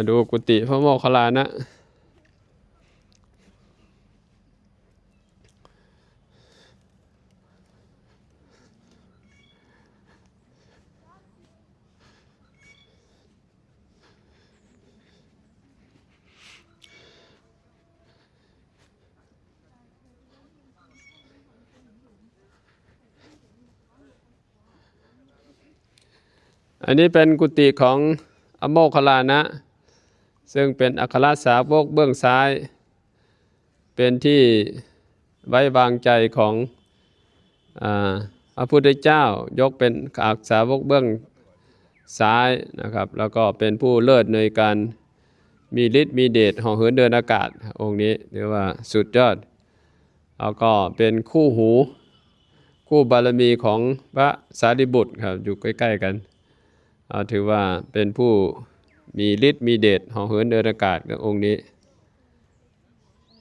ดูกุฏิพระโมคคัลลานะอันนี้เป็นกุฏิของอโมคคัลลานะซึ่งเป็นอัครสาวกเบื้องซ้ายเป็นที่ไว้วางใจของพระพุทธเจ้ายกเป็นอักษาวกเบื้องซ้ายนะครับแล้วก็เป็นผู้เลิศในการมีฤทธิ์มีเดชเหาะเหินเดินอากาศองค์นี้เรียกว่าสุดยอดแล้วก็เป็นคู่หูคู่บารมีของพระสารีบุตรครับอยู่ใกล้ๆกันถือว่าเป็นผู้มีฤทธิ์มีเดชเหาะเหินเดินอากาศกับองค์นี้